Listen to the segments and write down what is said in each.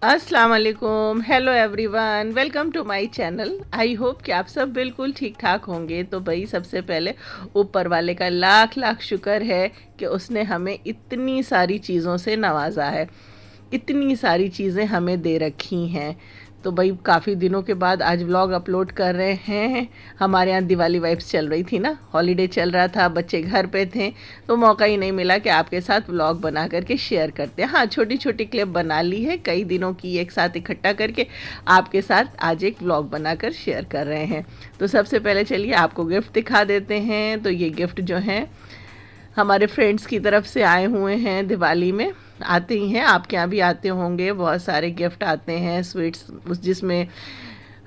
अस्सलाम वालेकुम, hello everyone, welcome to my channel. I hope कि आप सब बिल्कुल ठीक ठाक होंगे। तो भाई सबसे पहले ऊपर वाले का लाख लाख शुक्र है कि उसने हमें इतनी सारी चीज़ों से नवाजा है, इतनी सारी चीज़ें हमें दे रखी हैं। तो भाई काफ़ी दिनों के बाद आज व्लॉग अपलोड कर रहे हैं। हमारे यहाँ दिवाली वाइब्स चल रही थी ना, हॉलीडे चल रहा था, बच्चे घर पे थे, तो मौका ही नहीं मिला कि आपके साथ व्लॉग बना करके शेयर करते हैं। हाँ, छोटी छोटी क्लिप बना ली है कई दिनों की, एक साथ इकट्ठा करके आपके साथ आज एक व्लॉग बनाकर शेयर कर रहे हैं। तो सबसे पहले चलिए आपको गिफ्ट दिखा देते हैं। तो ये गिफ्ट जो हैं हमारे फ्रेंड्स की तरफ से आए हुए हैं। दिवाली में आते ही हैं, आपके यहाँ भी आते होंगे, बहुत सारे गिफ्ट आते हैं, स्वीट्स जिसमें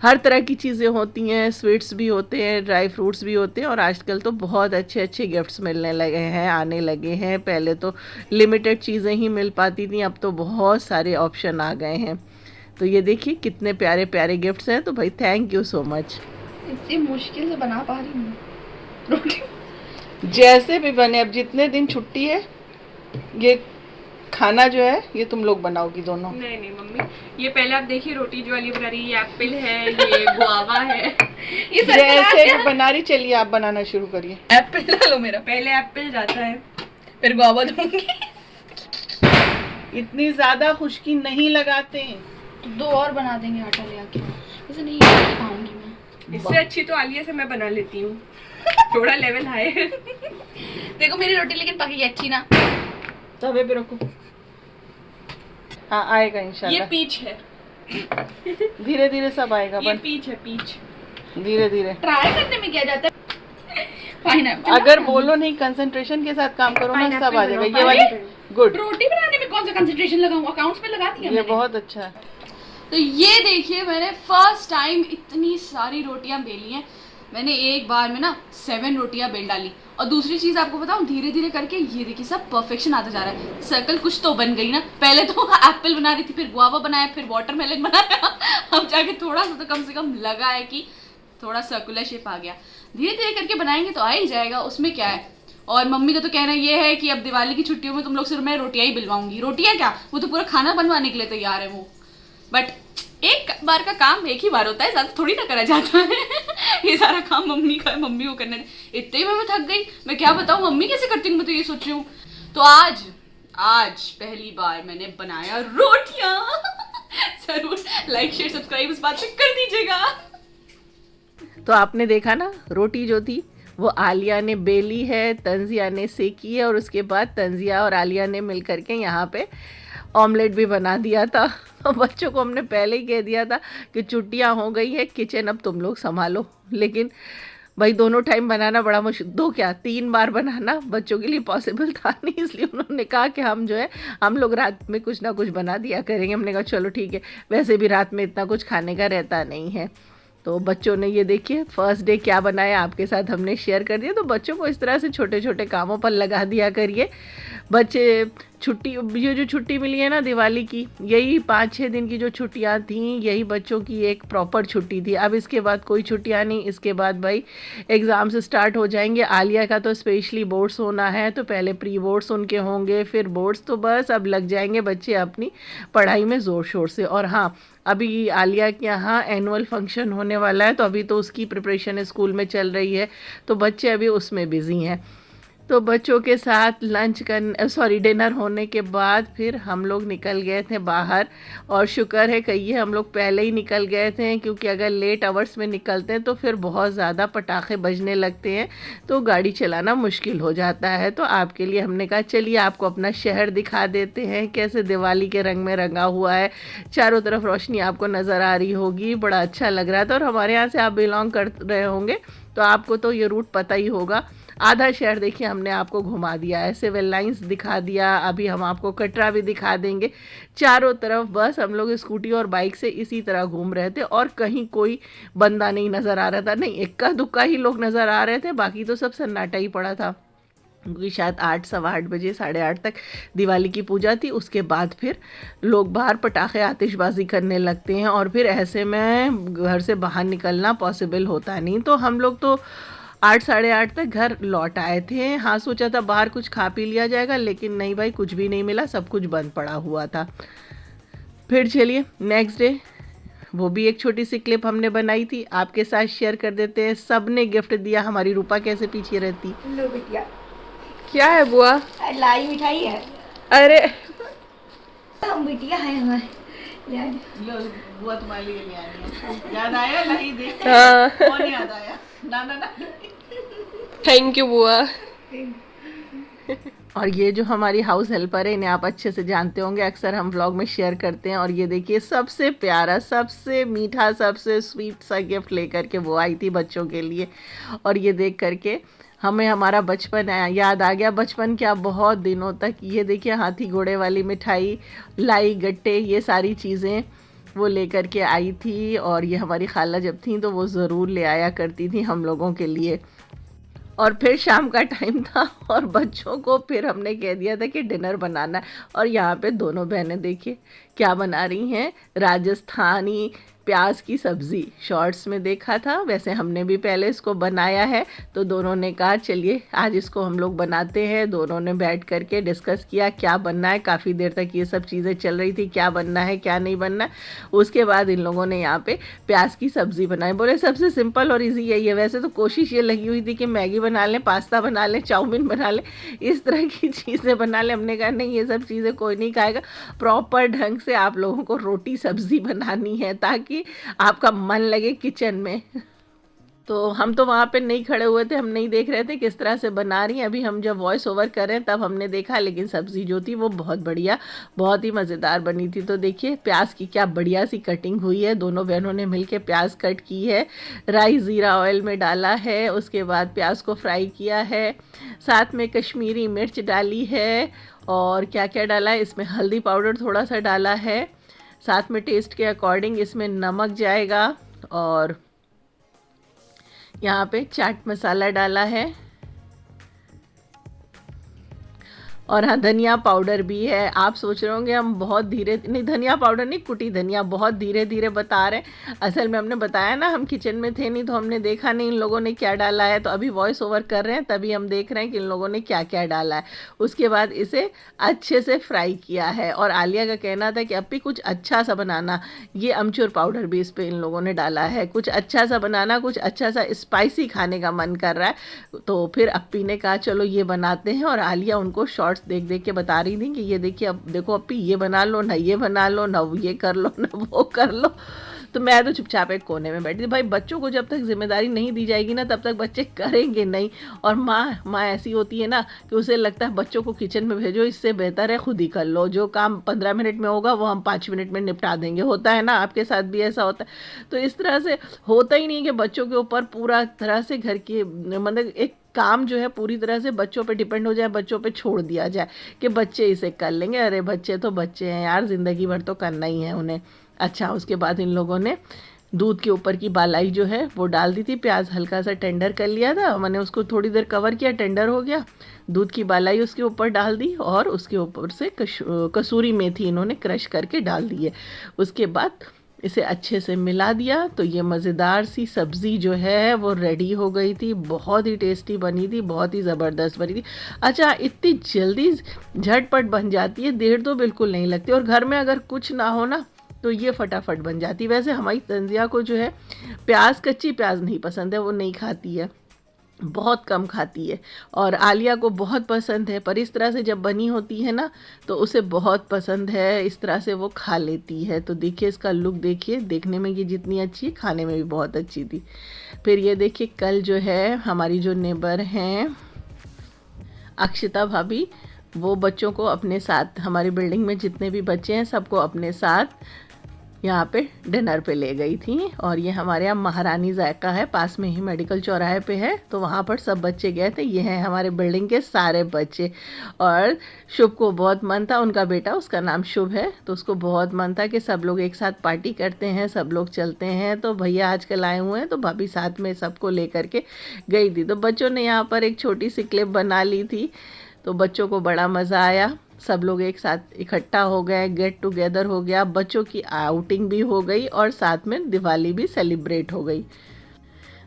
हर तरह की चीज़ें होती हैं, स्वीट्स भी होते हैं, ड्राई फ्रूट्स भी होते हैं, और आजकल तो बहुत अच्छे अच्छे गिफ्ट्स मिलने लगे हैं, आने लगे हैं। पहले तो लिमिटेड चीज़ें ही मिल पाती थी, अब तो बहुत सारे ऑप्शन आ गए हैं। तो ये देखिए कितने प्यारे प्यारे गिफ्ट्स हैं। तो भाई थैंक यू सो मच। इतनी मुश्किल से बना पा रही हूँ रोटी। जैसे भी बने, अब जितने दिन छुट्टी है ये खाना जो है ये तुम लोग बनाओगी दोनों। नहीं नहीं मम्मी, ये पहले आप देखिए रोटी जो वाली बना रही है, ये एप्पल है, ये गुआवा है, ये जैसे भी बना रही, चलिए आप बनाना शुरू करिए। एप्पल डालो मेरा, पहले एप्पल जाता है फिर गुआवा दूंगी। इतनी ज्यादा खुशकी नहीं लगाते हैं। तो दो और बना देंगे आटा ले आके, इसे नहीं खाऊंगी मैं। इससे अच्छी तो आलिया से मैं बना लेती हूँ, थोड़ा लेवल हाई। देखो मेरी रोटी लेकिन पकी अच्छी ना। तवे पे रखो। हाँ आएगा इंशाल्लाह। ये पीच है, धीरे धीरे सब आएगा। ये पीच है, पीच धीरे धीरे ट्राई करने में क्या जाता है। पाइनएप्पल अगर बोलो नहीं, कंसंट्रेशन के साथ काम करो ना, सब आ जाएगा। ये वाली गुड। रोटी बनाने में कौन सा कंसंट्रेशन लगाऊं, अकाउंट्स में लगा दिया ये मैंने। बहुत अच्छा है। तो ये देखिए मैंने फर्स्ट टाइम इतनी सारी रोटियां बेली हैं। मैंने एक बार में ना 7 रोटियां बेल डाली। और दूसरी चीज़ आपको बताऊं, धीरे धीरे करके ये देखिए सब परफेक्शन आता जा रहा है। सर्कल कुछ तो बन गई ना। पहले तो एप्पल बना रही थी, फिर गुआवा बनाया, फिर वाटरमेलन बनाया। अब जाके थोड़ा सा तो कम से कम लगा है कि थोड़ा सर्कुलर शेप आ गया। धीरे धीरे करके बनाएंगे तो आ ही जाएगा, उसमें क्या है। और मम्मी का तो कहना ये है कि अब दिवाली की छुट्टियों में तुम लोग सिर्फ मैं रोटियां ही बिलवाऊंगी। रोटियां क्या, वो तो पूरा खाना बनवाने के लिए तैयार है वो। बट एक बार का काम एक ही बार होता है, ज्यादा थोड़ी ना करा जाता है। ये सारा काम मम्मी का है, मम्मी को करने दे। इतने में मैं थक गई, मैं क्या बताऊँ मम्मी कैसे करती हूँ, मैं तो ये सोच रही हूँ। तो आज पहली बार मैंने बनाया रोटियां। जरूर लाइक शेयर सब्सक्राइब इस बात पे कर दीजिएगा। तो आपने देखा ना, रोटी जो थी वो आलिया ने बेली है, तंजिया ने सेकी है, और उसके बाद तंजिया और आलिया ने मिल करके यहाँ पे ऑमलेट भी बना दिया था। और बच्चों को हमने पहले ही कह दिया था कि छुट्टियाँ हो गई है, किचन अब तुम लोग संभालो। लेकिन भाई दोनों टाइम बनाना बड़ा मुश्किल, दो क्या 3 बार बनाना बच्चों के लिए पॉसिबल था नहीं, इसलिए उन्होंने कहा कि हम जो है हम लोग रात में कुछ ना कुछ बना दिया करेंगे। हमने कहा चलो ठीक है, वैसे भी रात में इतना कुछ खाने का रहता नहीं है। तो बच्चों ने ये देखिए फर्स्ट डे क्या बनाया आपके साथ हमने शेयर कर दिया। तो बच्चों को इस तरह से छोटे छोटे कामों पर लगा दिया करिए। बच्चे छुट्टी, ये जो छुट्टी मिली है ना दिवाली की, यही 5-6 दिन की जो छुट्टियां थी, यही बच्चों की एक प्रॉपर छुट्टी थी। अब इसके बाद कोई छुट्टियां नहीं, इसके बाद भाई एग्ज़ाम्स स्टार्ट हो जाएंगे। आलिया का तो स्पेशली बोर्ड्स होना है, तो पहले प्री बोर्ड्स उनके होंगे, फिर बोर्ड्स। तो बस अब लग जाएंगे बच्चे अपनी पढ़ाई में ज़ोर शोर से। और हाँ, अभी आलिया के यहाँ एनुअल फंक्शन होने वाला है, तो अभी तो उसकी प्रिपरेशन स्कूल में चल रही है, तो बच्चे अभी उसमें बिज़ी हैं। तो बच्चों के साथ डिनर होने के बाद फिर हम लोग निकल गए थे बाहर। और शुक्र है कहिए हम लोग पहले ही निकल गए थे, क्योंकि अगर लेट आवर्स में निकलते हैं तो फिर बहुत ज़्यादा पटाखे बजने लगते हैं, तो गाड़ी चलाना मुश्किल हो जाता है। तो आपके लिए हमने कहा चलिए आपको अपना शहर दिखा देते हैं, कैसे दिवाली के रंग में रंगा हुआ है। चारों तरफ रोशनी आपको नज़र आ रही होगी, बड़ा अच्छा लग रहा था। और हमारे यहाँ से आप बिलोंग कर रहे होंगे तो आपको तो ये रूट पता ही होगा। आधा शहर देखिए हमने आपको घुमा दिया है, सिविल लाइंस दिखा दिया, अभी हम आपको कटरा भी दिखा देंगे। चारों तरफ बस हम लोग स्कूटी और बाइक से इसी तरह घूम रहे थे, और कहीं कोई बंदा नहीं नज़र आ रहा था। नहीं, इक्का दुक्का ही लोग नज़र आ रहे थे, बाकी तो सब सन्नाटा ही पड़ा था। क्योंकि शायद 8, सवा 8 बजे, 8:30 तक दिवाली की पूजा थी। उसके बाद फिर लोग बाहर पटाखे आतिशबाजी करने लगते हैं, और फिर ऐसे में घर से बाहर निकलना पॉसिबल होता नहीं। तो हम लोग तो 8, 8:30 तक घर लौट आए थे। हाँ, सोचा था बाहर कुछ खा पी लिया जाएगा, लेकिन नहीं भाई, कुछ भी नहीं मिला, सब कुछ बंद पड़ा हुआ था। फिर चलिए नेक्स्ट डे, वो भी एक छोटी सी क्लिप हमने बनाई थी, आपके साथ शेयर कर देते हैं। सबने गिफ्ट दिया, हमारी रूपा कैसे पीछे रहती। लो बिटिया, क्या है बुआ? लाई मिठाई है। अरे हम बिटिया है हमारे याद। लो बुआ तुम्हारे लिए ले आई है। याद आया लाई देख के? हाँ। कौन याद आया? ना ना ना। थैंक यू बुआ। और ये जो हमारी हाउस हेल्पर है, इन्हें आप अच्छे से जानते होंगे, अक्सर हम व्लॉग में शेयर करते हैं। और ये देखिए सबसे प्यारा, सबसे मीठा, सबसे स्वीट सा गिफ्ट लेकर के वो आई थी बच्चों के लिए। और ये देख करके हमें हमारा बचपन याद आ गया। बचपन क्या, बहुत दिनों तक। ये देखिए हाथी घोड़े वाली मिठाई, लाई गट्टे, ये सारी चीज़ें वो लेकर के आई थी। और ये हमारी खाला जब थी तो वो ज़रूर ले आया करती थी हम लोगों के लिए। और फिर शाम का टाइम था और बच्चों को फिर हमने कह दिया था कि डिनर बनाना है। और यहाँ पे दोनों बहनें देखिए क्या बना रही हैं, राजस्थानी प्याज की सब्ज़ी। शॉर्ट्स में देखा था, वैसे हमने भी पहले इसको बनाया है। तो दोनों ने कहा चलिए आज इसको हम लोग बनाते हैं। दोनों ने बैठ करके डिस्कस किया क्या बनना है। काफ़ी देर तक ये सब चीज़ें चल रही थी, क्या बनना है क्या नहीं बनना है। उसके बाद इन लोगों ने यहाँ पे प्याज की सब्ज़ी बनाई। बोले सबसे सिंपल और ईजी यही है। वैसे तो कोशिश ये लगी हुई थी कि मैगी बना लें, पास्ता बना लें, चाउमीन बना लें, इस तरह की चीज़ें बना लें। हमने कहा नहीं, ये सब चीज़ें कोई नहीं खाएगा। प्रॉपर ढंग से आप लोगों को रोटी सब्ज़ी बनानी है ताकि आपका मन लगे किचन में। तो हम तो वहाँ पे नहीं खड़े हुए थे, हम नहीं देख रहे थे किस तरह से बना रही हैं। अभी हम जब वॉइस ओवर कर रहे हैं तब हमने देखा, लेकिन सब्ज़ी जो थी वो बहुत बढ़िया, बहुत ही मज़ेदार बनी थी। तो देखिए प्याज की क्या बढ़िया सी कटिंग हुई है। दोनों बहनों ने मिलके प्याज कट की है, राई ज़ीरा ऑयल में डाला है, उसके बाद प्याज को फ्राई किया है, साथ में कश्मीरी मिर्च डाली है। और क्या क्या डाला है इसमें, हल्दी पाउडर थोड़ा सा डाला है, साथ में टेस्ट के अकॉर्डिंग इसमें नमक जाएगा, और यहाँ पे चाट मसाला डाला है, और हाँ धनिया पाउडर भी है। आप सोच रहे होंगे हम बहुत धीरे, नहीं धनिया पाउडर नहीं, कुटी धनिया, बहुत धीरे धीरे बता रहे हैं। असल में हमने बताया ना, हम किचन में थे नहीं तो हमने देखा नहीं इन लोगों ने क्या डाला है। तो अभी वॉइस ओवर कर रहे हैं तभी हम देख रहे हैं कि इन लोगों ने क्या क्या डाला है। उसके बाद इसे अच्छे से फ्राई किया है। और आलिया का कहना था कि अप्पी कुछ अच्छा सा बनाना, ये अमचूर पाउडर भी इस पर इन लोगों ने डाला है, कुछ अच्छा सा बनाना, कुछ अच्छा सा स्पाइसी खाने का मन कर रहा है। तो फिर अप्पी ने कहा चलो ये बनाते हैं। और आलिया उनको शॉर्ट्स देख देख के बता रही थी कि ये देखिए, अब देखो अप्पी ये बना लो ना, ये बना लो ना, ये कर लो ना, वो कर लो। तो मैं तो चुपचाप एक कोने में बैठी थी। भाई बच्चों को जब तक जिम्मेदारी नहीं दी जाएगी ना तब तक बच्चे करेंगे नहीं। और माँ ऐसी होती है ना कि उसे लगता है बच्चों को किचन में भेजो, इससे बेहतर है खुद ही कर लो। जो काम 15 मिनट में होगा वो हम 5 मिनट में निपटा देंगे। होता है ना, आपके साथ भी ऐसा होता है। तो इस तरह से होता ही नहीं कि बच्चों के ऊपर पूरा तरह से घर की मतलब एक काम जो है पूरी तरह से बच्चों पे डिपेंड हो जाए, बच्चों पे छोड़ दिया जाए कि बच्चे इसे कर लेंगे। अरे बच्चे तो बच्चे हैं यार, ज़िंदगी भर तो करना ही है उन्हें। अच्छा, उसके बाद इन लोगों ने दूध के ऊपर की बालाई जो है वो डाल दी थी। प्याज हल्का सा टेंडर कर लिया था, मैंने उसको थोड़ी देर कवर किया, टेंडर हो गया। दूध की बालाई उसके ऊपर डाल दी और उसके ऊपर से कसूरी मेथी इन्होंने क्रश करके डाल दी है। उसके बाद इसे अच्छे से मिला दिया तो ये मज़ेदार सी सब्ज़ी जो है वो रेडी हो गई थी। बहुत ही टेस्टी बनी थी, बहुत ही ज़बरदस्त बनी थी। अच्छा, इतनी जल्दी झटपट बन जाती है, देर तो बिल्कुल नहीं लगती। और घर में अगर कुछ ना हो ना तो ये फटाफट बन जाती। वैसे हमारी तंजिया को जो है प्याज, कच्ची प्याज नहीं पसंद है, वो नहीं खाती है, बहुत कम खाती है। और आलिया को बहुत पसंद है, पर इस तरह से जब बनी होती है ना तो उसे बहुत पसंद है, इस तरह से वो खा लेती है। तो देखिए इसका लुक देखिए, देखने में ये जितनी अच्छी है खाने में भी बहुत अच्छी थी। फिर ये देखिए कल जो है हमारी जो नेबर हैं अक्षिता भाभी, वो बच्चों को अपने साथ, हमारी बिल्डिंग में जितने भी बच्चे हैं सबको अपने साथ यहाँ पे डिनर पे ले गई थी। और ये हमारे यहाँ महारानी जायका है, पास में ही मेडिकल चौराहे पे है, तो वहाँ पर सब बच्चे गए थे। ये हैं हमारे बिल्डिंग के सारे बच्चे। और शुभ को बहुत मन था, उनका बेटा, उसका नाम शुभ है, तो उसको बहुत मन था कि सब लोग एक साथ पार्टी करते हैं, सब लोग चलते हैं। तो भैया आजकल आए हुए हैं तो भाभी साथ में सबको ले करके गई थी। तो बच्चों ने यहाँ पर एक छोटी सी क्लिप बना ली थी, तो बच्चों को बड़ा मज़ा आया। सब लोग एक साथ इकट्ठा हो गए, गेट टुगेदर हो गया, बच्चों की आउटिंग भी हो गई और साथ में दिवाली भी सेलिब्रेट हो गई।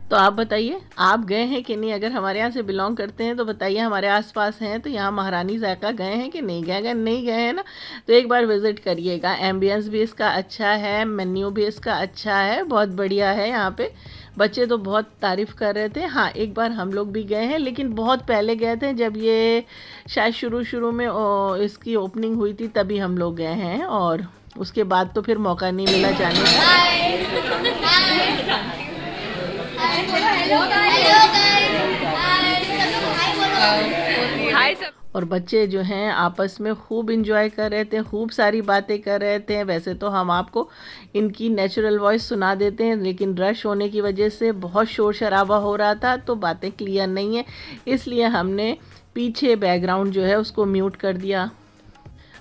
तो आप बताइए, आप गए हैं कि नहीं? अगर हमारे यहाँ से बिलोंग करते हैं तो बताइए, हमारे आसपास हैं तो यहाँ महारानी जायका गए हैं कि नहीं गए? अगर नहीं गए हैं ना तो एक बार विज़िट करिएगा। एम्बियंस भी इसका अच्छा है, मेन्यू भी इसका अच्छा है, बहुत बढ़िया है। यहाँ पे बच्चे तो बहुत तारीफ़ कर रहे थे। हाँ, एक बार हम लोग भी गए हैं, लेकिन बहुत पहले गए थे, जब ये शायद शुरू में इसकी ओपनिंग हुई थी, तभी हम लोग गए हैं, और उसके बाद तो फिर मौका नहीं मिला जाने का। हाय सब। और बच्चे जो हैं आपस में खूब इंजॉय कर रहे थे, खूब सारी बातें कर रहे थे। वैसे तो हम आपको इनकी नेचुरल वॉइस सुना देते हैं, लेकिन रश होने की वजह से बहुत शोर शराबा हो रहा था तो बातें क्लियर नहीं है, इसलिए हमने पीछे बैकग्राउंड जो है उसको म्यूट कर दिया।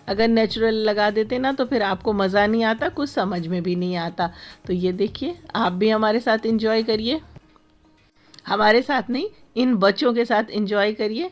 अगर नेचुरल लगा देते ना तो फिर आपको मज़ा नहीं आता, कुछ समझ में भी नहीं आता। तो ये देखिए, आप भी हमारे साथ इंजॉय करिए, हमारे साथ नहीं, इन बच्चों के साथ इंजॉय करिए।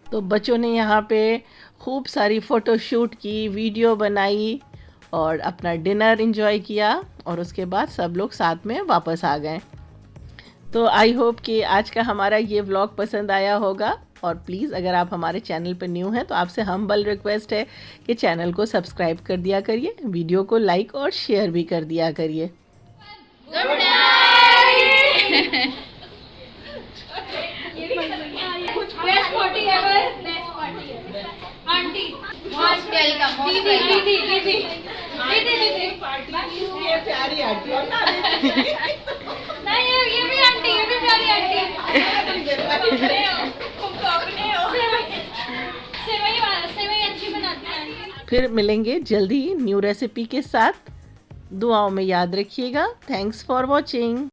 तो बच्चों ने यहाँ पे खूब सारी फ़ोटो शूट की, वीडियो बनाई और अपना डिनर एंजॉय किया, और उसके बाद सब लोग साथ में वापस आ गए। तो आई होप कि आज का हमारा ये व्लॉग पसंद आया होगा, और प्लीज़ अगर आप हमारे चैनल पर न्यू हैं तो आपसे हम्बल रिक्वेस्ट है कि चैनल को सब्सक्राइब कर दिया करिए, वीडियो को लाइक और शेयर भी कर दिया करिए। Best party ever, best party aunty most welcome, दीदी दीदी दीदी दीदी दीदी ये प्यारी आंटी और ना नहीं, ये भी आंटी, ये भी प्यारी आंटी। सेवई अच्छी बनाती है। फिर मिलेंगे जल्दी न्यू रेसिपी के साथ। दुआओं में याद रखिएगा। Thanks for watching.